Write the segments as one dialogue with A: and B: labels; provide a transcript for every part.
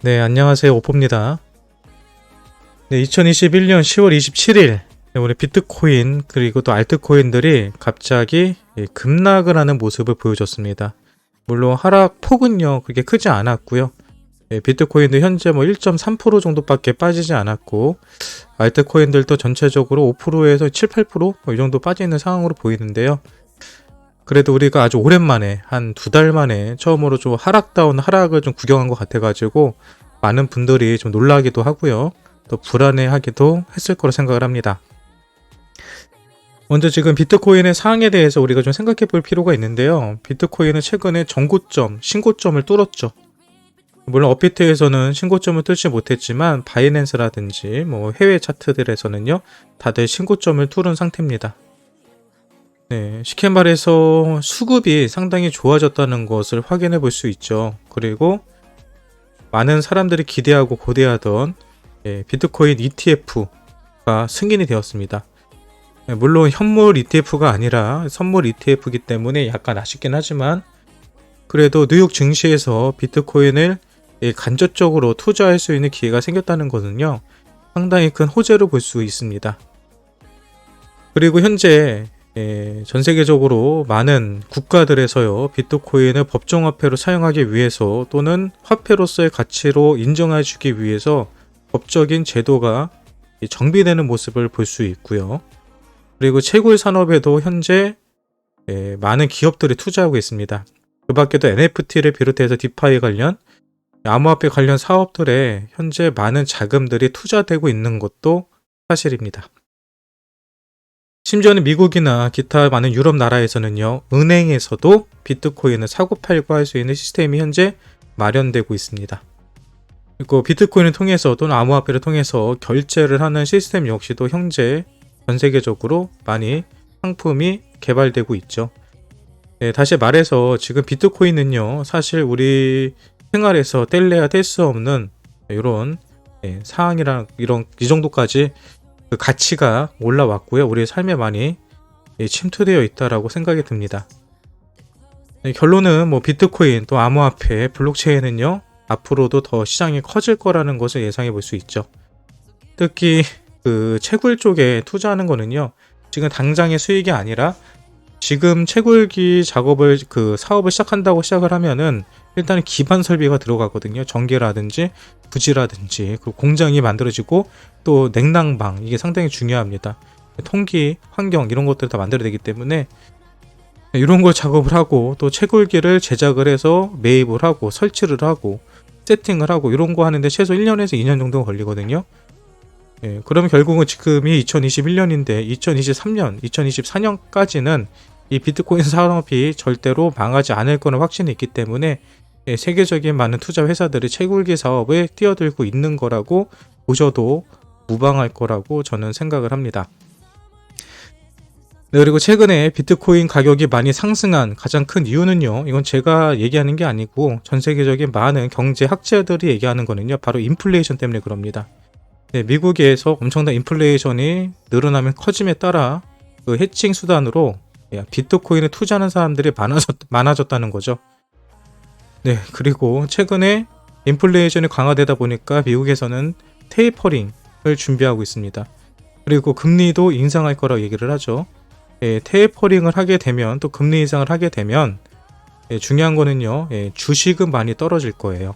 A: 네, 안녕하세요. 오포입니다. 네, 2021년 10월 27일 우리 비트코인 그리고 또 알트코인들이 갑자기 급락을 하는 모습을 보여줬습니다. 물론 하락폭은요 그렇게 크지 않았고요. 비트코인도 현재 뭐 1.3% 정도밖에 빠지지 않았고 알트코인들도 전체적으로 5%에서 7, 8%이 정도 빠지는 상황으로 보이는데요. 그래도 우리가 아주 오랜만에 한 2달 만에 처음으로 좀 하락다운 하락을 좀 구경한 것 같아가지고 많은 분들이 좀 놀라기도 하고요. 또 불안해하기도 했을 거라 생각을 합니다. 먼저 지금 비트코인의 상황에 대해서 우리가 좀 생각해 볼 필요가 있는데요. 비트코인은 최근에 전고점, 신고점을 뚫었죠. 물론 업비트에서는 신고점을 뚫지 못했지만 바이낸스라든지 뭐 해외 차트들에서는요 다들 신고점을 뚫은 상태입니다. 네, 쉽게 말해서 수급이 상당히 좋아졌다는 것을 확인해 볼 수 있죠. 그리고 많은 사람들이 기대하고 고대하던 비트코인 ETF가 승인이 되었습니다. 물론 현물 ETF가 아니라 선물 ETF이기 때문에 약간 아쉽긴 하지만 그래도 뉴욕 증시에서 비트코인을 간접적으로 투자할 수 있는 기회가 생겼다는 것은요 상당히 큰 호재로 볼 수 있습니다. 그리고 현재 전 세계적으로 많은 국가들에서요 비트코인을 법정화폐로 사용하기 위해서 또는 화폐로서의 가치로 인정해주기 위해서 법적인 제도가 정비되는 모습을 볼 수 있고요. 그리고 채굴 산업에도 현재 많은 기업들이 투자하고 있습니다. 그 밖에도 NFT를 비롯해서 디파이 관련 암호화폐 관련 사업들에 현재 많은 자금들이 투자되고 있는 것도 사실입니다. 심지어는 미국이나 기타 많은 유럽 나라에서는요 은행에서도 비트코인을 사고팔고 할 수 있는 시스템이 현재 마련되고 있습니다. 그리고 비트코인을 통해서 또는 암호화폐를 통해서 결제를 하는 시스템 역시도 현재 전 세계적으로 많이 상품이 개발되고 있죠. 다시 말해서 지금 비트코인은요 사실 우리 생활에서 뗄래야 뗄 수 없는 이런 사항이랑 이 정도까지 그 가치가 올라왔고요. 우리의 삶에 많이 침투되어 있다라고 생각이 듭니다. 결론은 뭐 비트코인 또 암호화폐 블록체인은요 앞으로도 더 시장이 커질 거라는 것을 예상해 볼 수 있죠. 특히 그 채굴 쪽에 투자하는 거는요 지금 당장의 수익이 아니라 지금 채굴기 작업을 그 사업을 시작한다고 시작을 하면은 일단 기반 설비가 들어가거든요. 전기라든지 부지라든지 그 공장이 만들어지고 또 냉난방 이게 상당히 중요합니다. 통기, 환경 이런 것들을 다 만들어야 되기 때문에 이런 걸 작업을 하고 또 채굴기를 제작을 해서 매입을 하고 설치를 하고 세팅을 하고 이런 거 하는데 최소 1년에서 2년 정도 걸리거든요. 그러면 결국은 지금이 2021년인데 2023년, 2024년까지는 이 비트코인 산업이 절대로 망하지 않을 거는 확신이 있기 때문에 세계적인 많은 투자 회사들이 채굴기 사업에 뛰어들고 있는 거라고 보셔도 무방할 거라고 저는 생각을 합니다. 네, 그리고 최근에 비트코인 가격이 많이 상승한 가장 큰 이유는요. 이건 제가 얘기하는 게 아니고 전 세계적인 많은 경제 학자들이 얘기하는 거는요. 바로 인플레이션 때문에 그럽니다. 네, 미국에서 엄청난 인플레이션이 늘어나면 커짐에 따라 그 해칭 수단으로 비트코인에 투자하는 사람들이 많아졌다는 거죠. 네, 그리고 최근에 인플레이션이 강화되다 보니까 미국에서는 테이퍼링을 준비하고 있습니다. 그리고 금리도 인상할 거라고 얘기를 하죠. 테이퍼링을 하게 되면 또 금리 인상을 하게 되면 중요한 거는요. 주식은 많이 떨어질 거예요.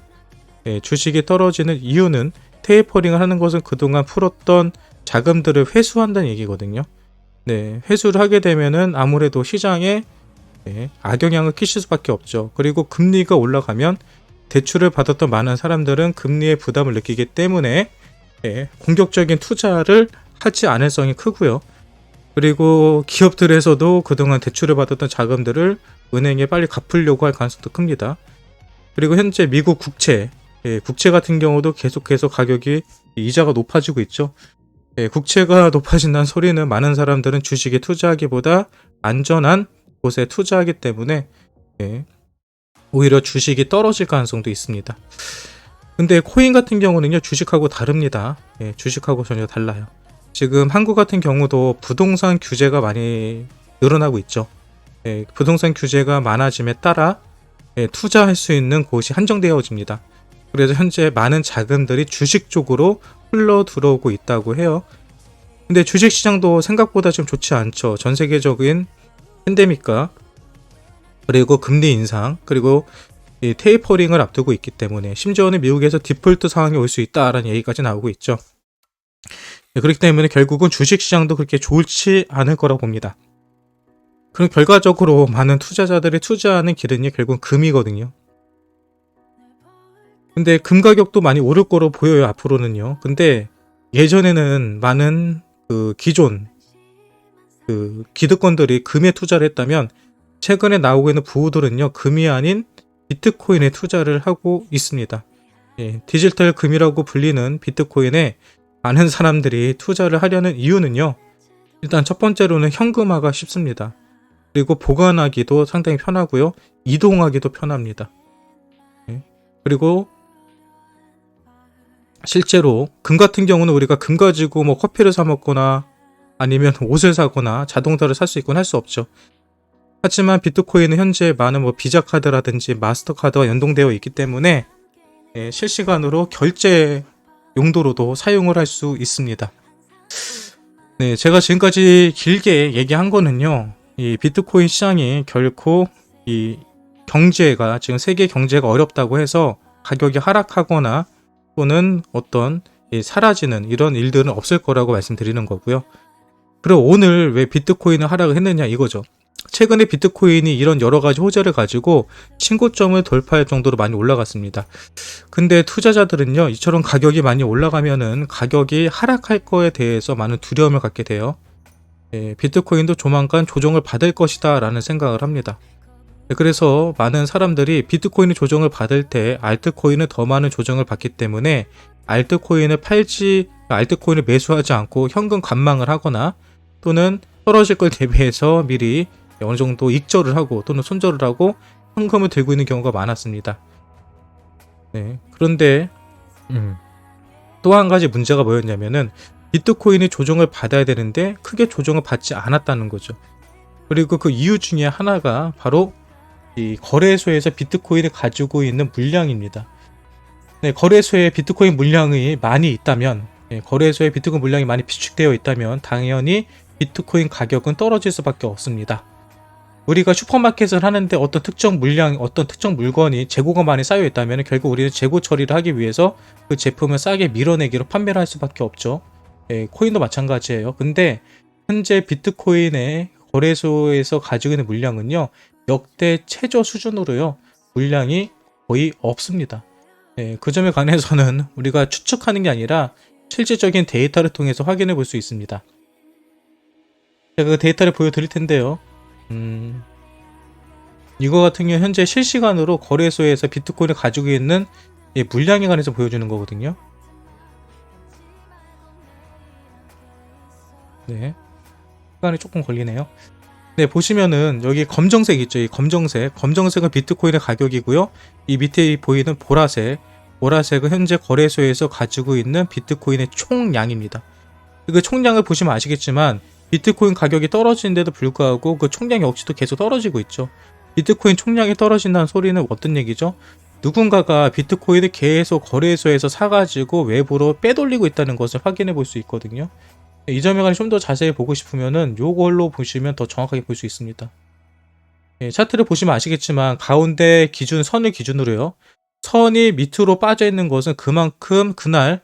A: 주식이 떨어지는 이유는 테이퍼링을 하는 것은 그동안 풀었던 자금들을 회수한다는 얘기거든요. 네, 회수를 하게 되면은 아무래도 시장에 악영향을 끼칠 수밖에 없죠. 그리고 금리가 올라가면 대출을 받았던 많은 사람들은 금리의 부담을 느끼기 때문에 공격적인 투자를 하지 않을 성이 크고요. 그리고 기업들에서도 그동안 대출을 받았던 자금들을 은행에 빨리 갚으려고 할 가능성도 큽니다. 그리고 현재 미국 국채 같은 경우도 계속해서 가격이 이자가 높아지고 있죠. 국채가 높아진다는 소리는 많은 사람들은 주식에 투자하기보다 안전한 곳에 투자하기 때문에 오히려 주식이 떨어질 가능성도 있습니다. 근데 코인 같은 경우는요 주식하고 다릅니다. 주식하고 전혀 달라요. 지금 한국 같은 경우도 부동산 규제가 많이 늘어나고 있죠. 부동산 규제가 많아짐에 따라 투자할 수 있는 곳이 한정되어집니다. 그래서 현재 많은 자금들이 주식 쪽으로 흘러 들어오고 있다고 해요. 근데 주식 시장도 생각보다 좀 좋지 않죠. 전 세계적인 팬데믹과 그리고 금리 인상 그리고 이 테이퍼링을 앞두고 있기 때문에 심지어는 미국에서 디폴트 상황이 올 수 있다라는 얘기까지 나오고 있죠. 그렇기 때문에 결국은 주식 시장도 그렇게 좋지 않을 거라고 봅니다. 그럼 결과적으로 많은 투자자들이 투자하는 길은요, 결국은 금이거든요. 근데 금 가격도 많이 오를 거로 보여요, 앞으로는요. 근데 예전에는 많은 기존 기득권들이 금에 투자를 했다면 최근에 나오고 있는 부호들은요, 금이 아닌 비트코인에 투자를 하고 있습니다. 예, 디지털 금이라고 불리는 비트코인에 많은 사람들이 투자를 하려는 이유는요, 일단 첫 번째로는 현금화가 쉽습니다. 그리고 보관하기도 상당히 편하고요, 이동하기도 편합니다. 예, 그리고 실제로 금 같은 경우는 우리가 금 가지고 뭐 커피를 사 먹거나 아니면 옷을 사거나 자동차를 살 수 있거나 할 수 없죠. 하지만 비트코인은 현재 많은 뭐 비자 카드라든지 마스터카드와 연동되어 있기 때문에 실시간으로 결제 용도로도 사용을 할 수 있습니다. 네, 제가 지금까지 길게 얘기한 거는요, 이 비트코인 시장이 결코 이 경제가 지금 세계 경제가 어렵다고 해서 가격이 하락하거나 또는 어떤 사라지는 이런 일들은 없을 거라고 말씀드리는 거고요. 그리고 오늘 왜 비트코인은 하락을 했느냐 이거죠. 최근에 비트코인이 이런 여러 가지 호재를 가지고 신고점을 돌파할 정도로 많이 올라갔습니다. 근데 투자자들은요, 이처럼 가격이 많이 올라가면은 가격이 하락할 거에 대해서 많은 두려움을 갖게 돼요. 비트코인도 조만간 조정을 받을 것이다 라는 생각을 합니다. 그래서 많은 사람들이 비트코인이 조정을 받을 때 알트코인은 더 많은 조정을 받기 때문에 알트코인을 매수하지 않고 현금 관망을 하거나 또는 떨어질 걸 대비해서 미리 어느 정도 익절을 하고 또는 손절을 하고 현금을 들고 있는 경우가 많았습니다. 네, 그런데 또 한 가지 문제가 뭐였냐면은 비트코인이 조정을 받아야 되는데 크게 조정을 받지 않았다는 거죠. 그리고 그 이유 중에 하나가 바로 이 거래소에서 비트코인을 가지고 있는 물량입니다. 네, 거래소에 비트코인 물량이 많이 있다면, 거래소에 비트코인 물량이 많이 비축되어 있다면 당연히 비트코인 가격은 떨어질 수밖에 없습니다. 우리가 슈퍼마켓을 하는데 어떤 특정 물건이 재고가 많이 쌓여 있다면 결국 우리는 재고 처리를 하기 위해서 그 제품을 싸게 밀어내기로 판매를 할 수밖에 없죠. 코인도 마찬가지예요. 근데 현재 비트코인의 거래소에서 가지고 있는 물량은요, 역대 최저 수준으로요, 물량이 거의 없습니다. 그 점에 관해서는 우리가 추측하는 게 아니라 실질적인 데이터를 통해서 확인해 볼 수 있습니다. 제가 그 데이터를 보여드릴 텐데요. 이거 같은 경우 현재 실시간으로 거래소에서 비트코인을 가지고 있는 물량에 관해서 보여주는 거거든요. 네, 시간이 조금 걸리네요. 네, 보시면은 여기 검정색 있죠. 이 검정색은 비트코인의 가격이고요. 이 밑에 보이는 보라색은 현재 거래소에서 가지고 있는 비트코인의 총량입니다. 그 총량을 보시면 아시겠지만 비트코인 가격이 떨어지는데도 불구하고 그 총량 역시도 계속 떨어지고 있죠. 비트코인 총량이 떨어진다는 소리는 어떤 얘기죠? 누군가가 비트코인을 계속 거래소에서 사가지고 외부로 빼돌리고 있다는 것을 확인해 볼 수 있거든요. 이 점에 관해 좀 더 자세히 보고 싶으면은 요걸로 보시면 더 정확하게 볼 수 있습니다. 차트를 보시면 아시겠지만 가운데 선을 기준으로요, 선이 밑으로 빠져 있는 것은 그만큼 그날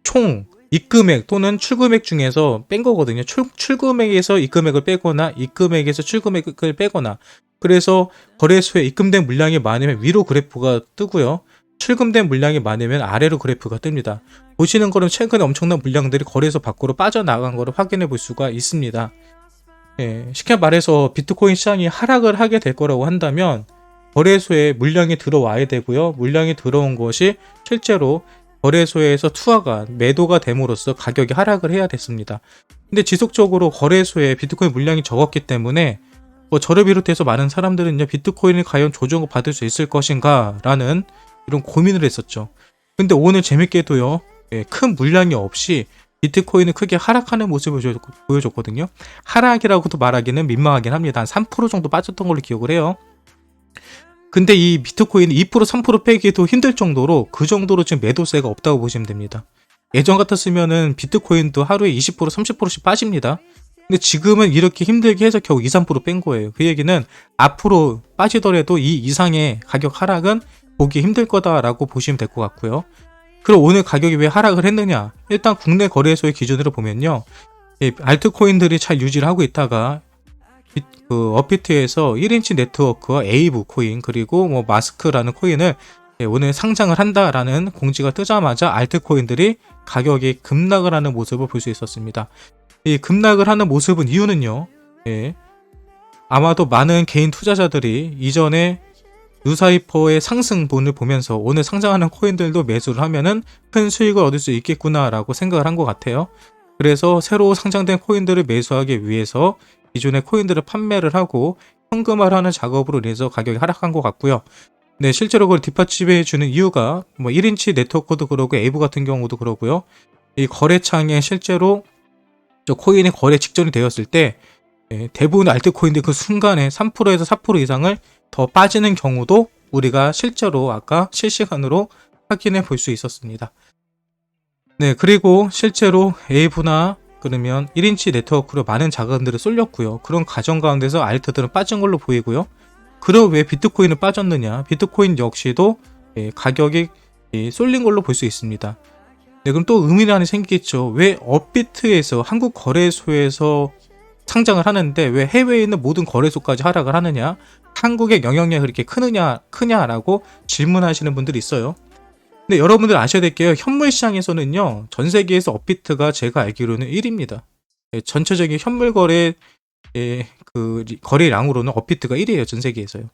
A: 총 입금액 또는 출금액 중에서 뺀 거거든요. 출금액에서 입금액을 빼거나 입금액에서 출금액을 빼거나, 그래서 거래소에 입금된 물량이 많으면 위로 그래프가 뜨고요, 출금된 물량이 많으면 아래로 그래프가 뜹니다. 보시는 거는 최근에 엄청난 물량들이 거래소 밖으로 빠져나간 것을 확인해 볼 수가 있습니다. 쉽게 말해서 비트코인 시장이 하락을 하게 될 거라고 한다면 거래소에 물량이 들어와야 되고요, 물량이 들어온 것이 실제로 거래소에서 매도가 됨으로써 가격이 하락을 해야 됐습니다. 근데 지속적으로 거래소에 비트코인 물량이 적었기 때문에 저를 비롯해서 많은 사람들은요, 비트코인이 과연 조정을 받을 수 있을 것인가 라는 이런 고민을 했었죠. 근데 오늘 재밌게도요, 큰 물량이 없이 비트코인은 크게 하락하는 모습을 보여줬거든요. 하락이라고도 말하기는 민망하긴 합니다. 한 3% 정도 빠졌던 걸로 기억을 해요. 근데 이 비트코인 2% 3% 빼기도 힘들 정도로 그 정도로 지금 매도세가 없다고 보시면 됩니다. 예전 같았으면은 비트코인도 하루에 20% 30%씩 빠집니다. 근데 지금은 이렇게 힘들게 해서 겨우 2, 3%뺀 거예요. 그 얘기는 앞으로 빠지더라도 이 이상의 가격 하락은 보기 힘들 거다라고 보시면 될 것 같고요. 그럼 오늘 가격이 왜 하락을 했느냐? 일단 국내 거래소의 기준으로 보면요. 알트코인들이 잘 유지를 하고 있다가 업비트에서 1인치 네트워크와 에이브 코인 그리고 뭐 마스크라는 코인을 오늘 상장을 한다라는 공지가 뜨자마자 알트코인들이 가격이 급락을 하는 모습을 볼 수 있었습니다. 이 급락을 하는 모습은 이유는요. 아마도 많은 개인 투자자들이 이전에 누사이퍼의 상승분을 보면서 오늘 상장하는 코인들도 매수를 하면은 큰 수익을 얻을 수 있겠구나라고 생각을 한 것 같아요. 그래서 새로 상장된 코인들을 매수하기 위해서 기존의 코인들을 판매를 하고 현금화하는 작업으로 인해서 가격이 하락한 것 같고요. 네, 실제로 그걸 뒷받침해 주는 이유가 뭐 1인치 네트워크도 그러고 에이브 같은 경우도 그러고요. 이 거래창에 실제로 저 코인이 거래 직전이 되었을 때 대부분의 알트코인들이 그 순간에 3%에서 4% 이상을 더 빠지는 경우도 우리가 실제로 아까 실시간으로 확인해 볼 수 있었습니다. 네, 그리고 실제로 에이브나 그러면 1인치 네트워크로 많은 자금들을 쏠렸고요. 그런 과정 가운데서 알트들은 빠진 걸로 보이고요. 그럼 왜 비트코인은 빠졌느냐? 비트코인 역시도 가격이 쏠린 걸로 볼 수 있습니다. 네, 그럼 또 의문이 하나 생기겠죠. 왜 업비트에서 한국 거래소에서 상장을 하는데 왜 해외에 있는 모든 거래소까지 하락을 하느냐? 한국의 영향력이 그렇게 크냐라고 질문하시는 분들이 있어요. 근데 여러분들 아셔야 될 게요. 현물 시장에서는요. 전 세계에서 업비트가 제가 알기로는 1위입니다. 전체적인 현물 거래 그 거래량으로는 업비트가 1위예요. 전 세계에서요.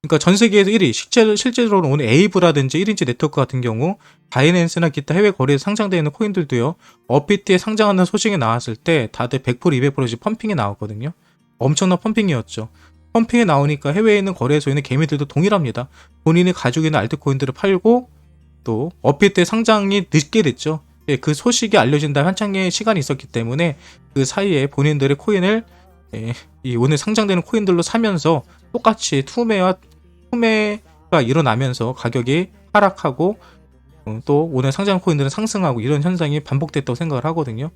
A: 그러니까 전 세계에서 1위. 실제로는 오늘 에이브라든지 1인치 네트워크 같은 경우 바이낸스나 기타 해외 거래에 상장되어 있는 코인들도요. 업비트에 상장하는 소식이 나왔을 때 다들 100% 200%씩 펌핑이 나왔거든요. 엄청난 펌핑이었죠. 펌핑이 나오니까 해외에 있는 거래소에 있는 개미들도 동일합니다. 본인이 가지고 있는 알트코인들을 팔고 또 업비트에 상장이 늦게 됐죠. 그 소식이 알려진 다음 한창의 시간이 있었기 때문에 그 사이에 본인들의 코인을 이 오늘 상장되는 코인들로 사면서 똑같이 투매가 일어나면서 가격이 하락하고 또 오늘 상장 코인들은 상승하고 이런 현상이 반복됐다고 생각을 하거든요.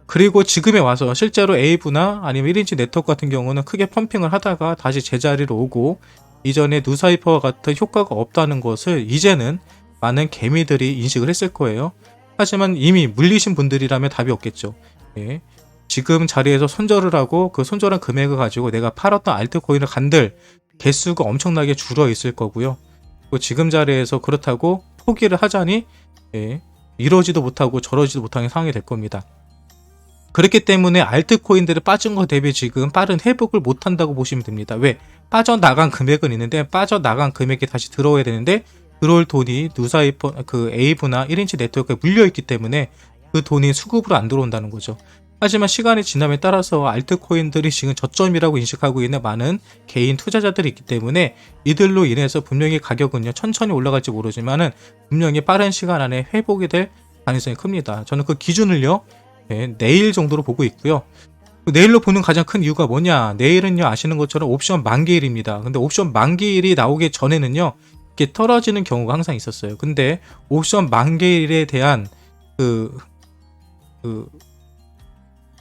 A: 그리고 지금에 와서 실제로 에이브나 아니면 1인치 네트워크 같은 경우는 크게 펌핑을 하다가 다시 제자리로 오고 이전에 누사이퍼와 같은 효과가 없다는 것을 이제는 많은 개미들이 인식을 했을 거예요. 하지만 이미 물리신 분들이라면 답이 없겠죠. 지금 자리에서 손절을 하고 그 손절한 금액을 가지고 내가 팔았던 알트코인을 간들 개수가 엄청나게 줄어 있을 거고요. 지금 자리에서 그렇다고 포기를 하자니 이러지도 못하고 저러지도 못하는 상황이 될 겁니다. 그렇기 때문에 알트코인들이 빠진 것 대비 지금 빠른 회복을 못한다고 보시면 됩니다. 왜? 빠져나간 금액은 있는데 빠져나간 금액이 다시 들어와야 되는데 들어올 돈이 누사이퍼 에이브나 1인치 네트워크에 물려있기 때문에 그 돈이 수급으로 안 들어온다는 거죠. 하지만 시간이 지남에 따라서 알트코인들이 지금 저점이라고 인식하고 있는 많은 개인 투자자들이 있기 때문에 이들로 인해서 분명히 가격은요 천천히 올라갈지 모르지만은 분명히 빠른 시간 안에 회복이 될 가능성이 큽니다. 저는 그 기준을요 내일 정도로 보고 있고요. 내일로 보는 가장 큰 이유가 뭐냐? 내일은요 아시는 것처럼 옵션 만기일입니다. 근데 옵션 만기일이 나오기 전에는요 이렇게 떨어지는 경우가 항상 있었어요. 근데 옵션 만기일에 대한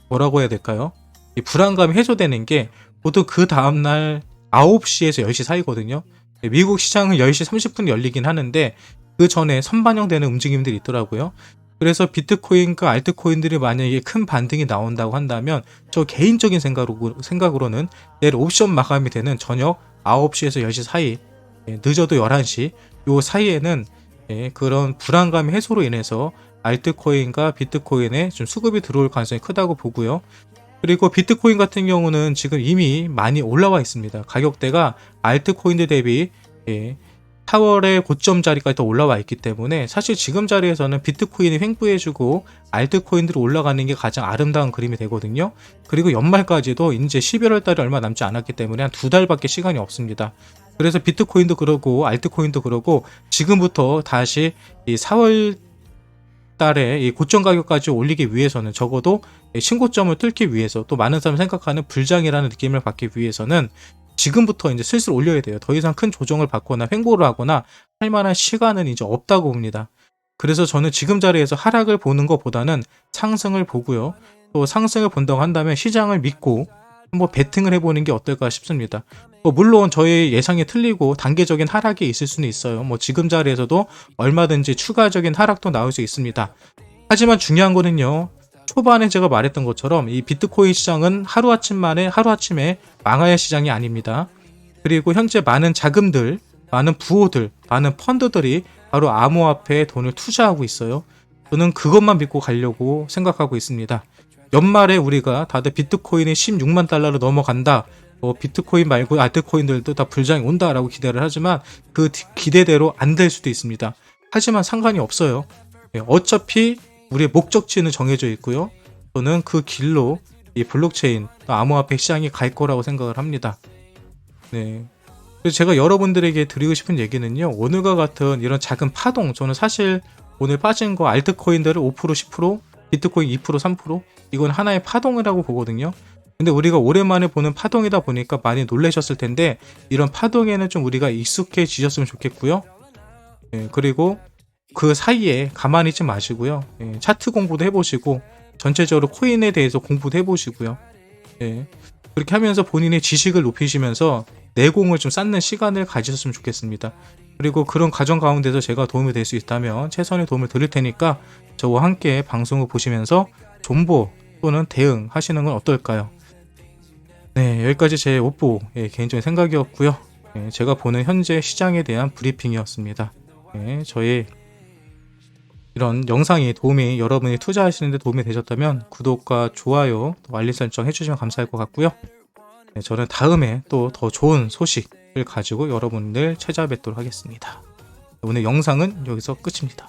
A: 뭐라고 해야 될까요? 이 불안감이 해소되는 게 보통 그 다음날 9시에서 10시 사이거든요. 미국 시장은 10시 30분 열리긴 하는데 그 전에 선반영되는 움직임들이 있더라고요. 그래서 비트코인과 알트코인들이 만약에 큰 반등이 나온다고 한다면 저 개인적인 생각으로는 내일 옵션 마감이 되는 저녁 9시에서 10시 사이 늦어도 11시 요 사이에는 그런 불안감 해소로 인해서 알트코인과 비트코인에 좀 수급이 들어올 가능성이 크다고 보고요. 그리고 비트코인 같은 경우는 지금 이미 많이 올라와 있습니다. 가격대가 알트코인들 대비 4월의 고점 자리까지 더 올라와 있기 때문에 사실 지금 자리에서는 비트코인이 횡보해주고 알트코인들이 올라가는 게 가장 아름다운 그림이 되거든요. 그리고 연말까지도 이제 11월 달이 얼마 남지 않았기 때문에 한 2달밖에 시간이 없습니다. 그래서 비트코인도 그러고 알트코인도 그러고 지금부터 다시 이 4월 달에 이 고점 가격까지 올리기 위해서는 적어도 신고점을 뚫기 위해서 또 많은 사람이 생각하는 불장이라는 느낌을 받기 위해서는 지금부터 이제 슬슬 올려야 돼요. 더 이상 큰 조정을 받거나 횡보를 하거나 할 만한 시간은 이제 없다고 봅니다. 그래서 저는 지금 자리에서 하락을 보는 것보다는 상승을 보고요. 또 상승을 본다고 한다면 시장을 믿고 한번 베팅을 해보는 게 어떨까 싶습니다. 물론 저의 예상이 틀리고 단계적인 하락이 있을 수는 있어요. 지금 자리에서도 얼마든지 추가적인 하락도 나올 수 있습니다. 하지만 중요한 거는요. 초반에 제가 말했던 것처럼 이 비트코인 시장은 하루아침에 망할 시장이 아닙니다. 그리고 현재 많은 자금들, 많은 부호들, 많은 펀드들이 바로 암호화폐에 돈을 투자하고 있어요. 저는 그것만 믿고 가려고 생각하고 있습니다. 연말에 우리가 다들 비트코인이 16만 달러로 넘어간다. 비트코인 말고 알트코인들도 다 불장이 온다라고 기대를 하지만 그 기대대로 안 될 수도 있습니다. 하지만 상관이 없어요. 어차피 우리의 목적지는 정해져 있고요. 저는 그 길로 이 블록체인, 암호화폐 시장이 갈 거라고 생각을 합니다. 네. 그래서 제가 여러분들에게 드리고 싶은 얘기는요. 오늘과 같은 이런 작은 파동, 저는 사실 오늘 빠진 거 알트코인들을 5%, 10%, 비트코인 2%, 3% 이건 하나의 파동이라고 보거든요. 근데 우리가 오랜만에 보는 파동이다 보니까 많이 놀라셨을 텐데 이런 파동에는 좀 우리가 익숙해지셨으면 좋겠고요. 그리고 그 사이에 가만히 있지 마시고요. 차트 공부도 해보시고 전체적으로 코인에 대해서 공부도 해보시고요. 그렇게 하면서 본인의 지식을 높이시면서 내공을 좀 쌓는 시간을 가지셨으면 좋겠습니다. 그리고 그런 과정 가운데서 제가 도움이 될 수 있다면 최선의 도움을 드릴 테니까 저와 함께 방송을 보시면서 존버 또는 대응하시는 건 어떨까요? 네, 여기까지 제 오뽀 개인적인 생각이었고요. 제가 보는 현재 시장에 대한 브리핑이었습니다. 저의 이런 영상이 여러분이 투자하시는 데 도움이 되셨다면 구독과 좋아요, 또 알림 설정 해주시면 감사할 것 같고요. 저는 다음에 또 더 좋은 소식을 가지고 여러분들 찾아뵙도록 하겠습니다. 오늘 영상은 여기서 끝입니다.